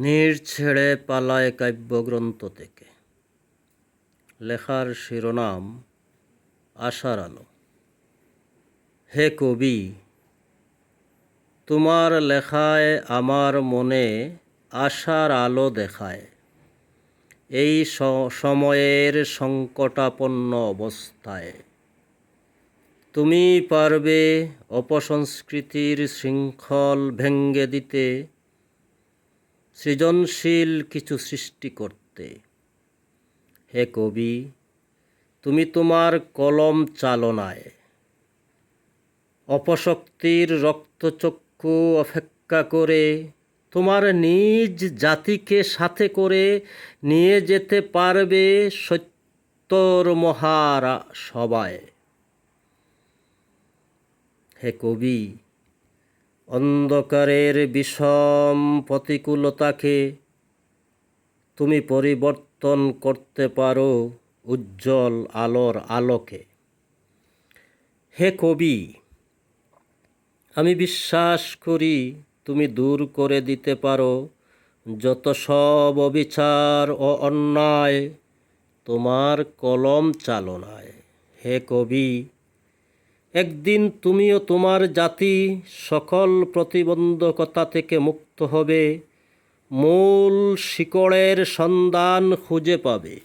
নীড় ছেড়ে পালায় কাব্যগ্রন্থ থেকে। লেখার শিরোনাম আশার আলো। হে কবি, তোমার লেখায় আমার মনে আশার আলো দেখায়। এই সময়ের সংকটাপন্ন অবস্থায় তুমি পারবে অপসংস্কৃতির শৃঙ্খল ভেঙ্গে দিতে, সৃজনশীল কিছু সৃষ্টি করতে। হে কবি, তুমি তোমার কলম চালনায় অপশক্তির রক্তচক্ষু অপেক্ষা করে তোমার নিজ জাতিকে সাথে করে নিয়ে যেতে পারবে সত্যর মহারা সবাই। হে কবি, অন্ধকারের বিষম প্রতিকূলতাকে তুমি পরিবর্তন করতে পারো উজ্জ্বল আলোর আলোকে। হে কবি, আমি বিশ্বাস করি তুমি দূর করে দিতে পারো যত সব অবিচার ও অন্যায় তোমার কলম চালনায়। হে কবি, একদিন তুমিও তোমার জাতি সকল প্রতিবন্ধকতা থেকে মুক্ত হবে, মূল শিকড়ের সন্ধান খুঁজে পাবে।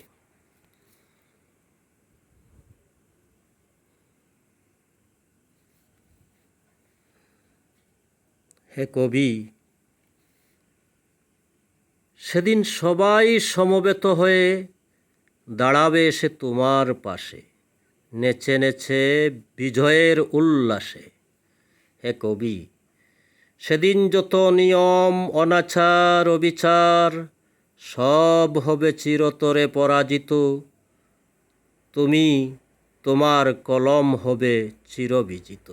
হে কবি, সেদিন সবাই সমবেত হয়ে দাঁড়াবে এসে তোমার পাশে, নেচে নেচে বিজয়ের উল্লাসে। হে কবি, সেদিন যত নিয়ম অনাচার অবিচার সব হবে চিরতরে পরাজিত, তুমি তোমার কলম হবে চিরবিজিত।